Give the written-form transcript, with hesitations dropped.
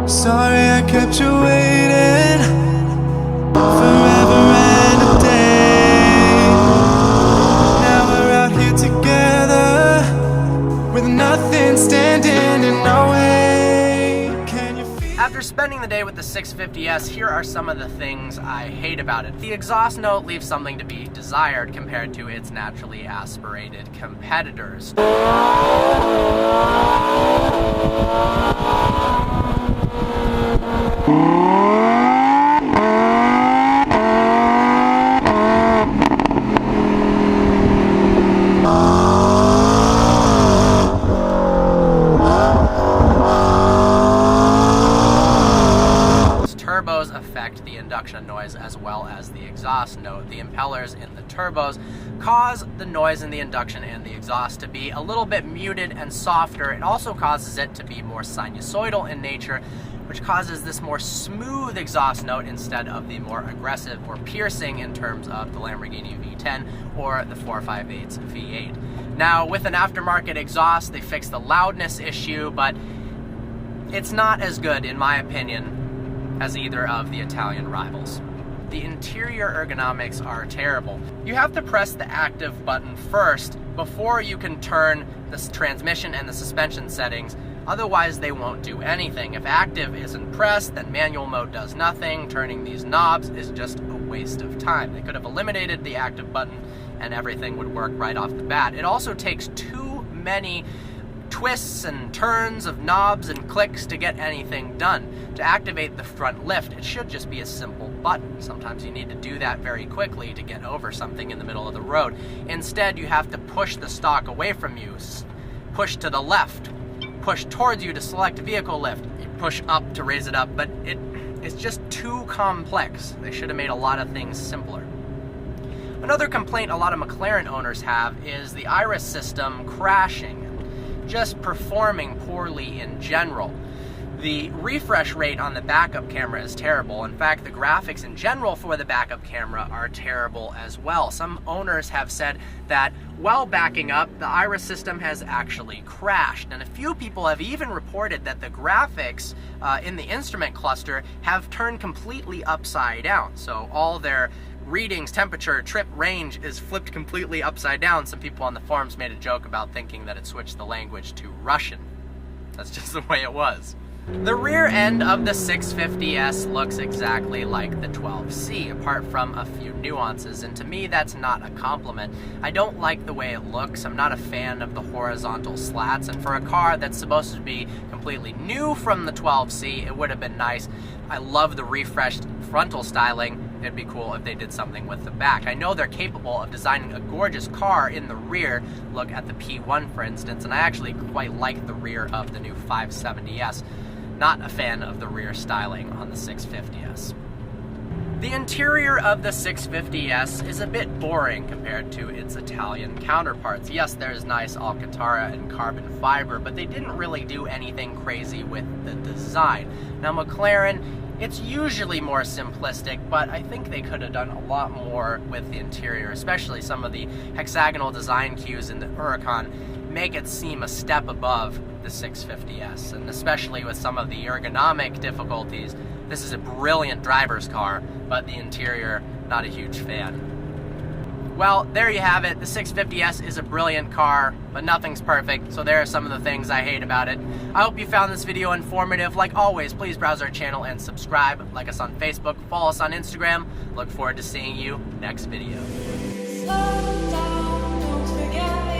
Sorry I kept you waiting forever and a day. Now we're out here together with nothing standing in our way. Can you feel? After spending the day with the 650s, here are some of the things I hate about it. The exhaust note leaves something to be desired compared to its naturally aspirated competitors. Turbos affect the induction noise as well as the exhaust note. The impellers in the turbos cause the noise in the induction and the exhaust to be a little bit muted and softer. It also causes it to be more sinusoidal in nature, which causes this more smooth exhaust note instead of the more aggressive or piercing in terms of the Lamborghini V10 or the 458's V8. Now, with an aftermarket exhaust, they fixed the loudness issue, but it's not as good, in my opinion, as either of the Italian rivals. The interior ergonomics are terrible. You have to press the active button first before you can turn the transmission and the suspension settings. Otherwise, they won't do anything. If active isn't pressed, then manual mode does nothing. Turning these knobs is just a waste of time. They could have eliminated the active button and everything would work right off the bat. It also takes too many twists and turns of knobs and clicks to get anything done. To activate the front lift, it should just be a simple button. Sometimes you need to do that very quickly to get over something in the middle of the road. Instead, you have to push the stock away from you, push to the left, push towards you to select vehicle lift, you push up to raise it up, but it's just too complex. They should have made a lot of things simpler. Another complaint a lot of McLaren owners have is the iris system crashing, just performing poorly in general. The refresh rate on the backup camera is terrible. In fact, the graphics in general for the backup camera are terrible as well. Some owners have said that while backing up, the iris system has actually crashed. And a few people have even reported that the graphics in the instrument cluster have turned completely upside down. So all their readings, temperature, trip, range is flipped completely upside down. Some people on the forums made a joke about thinking that it switched the language to Russian. That's just the way it was. The rear end of the 650s looks exactly like the 12C, apart from a few nuances, and to me that's not a compliment. I don't like the way it looks. I'm not a fan of the horizontal slats, and for a car that's supposed to be completely new from the 12C, it would have been nice. I love the refreshed frontal styling. It'd be cool if they did something with the back. I know they're capable of designing a gorgeous car in the rear. Look at the P1, for instance, and I actually quite like the rear of the new 570s. Not a fan of the rear styling on the 650s. The interior of the 650s is a bit boring compared to its Italian counterparts. Yes, there's nice Alcantara and carbon fiber, but they didn't really do anything crazy with the design. Now McLaren, it's usually more simplistic, but I think they could have done a lot more with the interior, especially some of the hexagonal design cues in the Huracan make it seem a step above the 650s, and especially with some of the ergonomic difficulties. This is a brilliant driver's car, but the interior, not a huge fan. Well, there you have it. The 650s is a brilliant car, but nothing's perfect, so there are some of the things I hate about it. I hope you found this video informative. Like always, please browse our channel and subscribe. Like us on Facebook, follow us on Instagram. Look forward to seeing you next video. Slow down, don't forget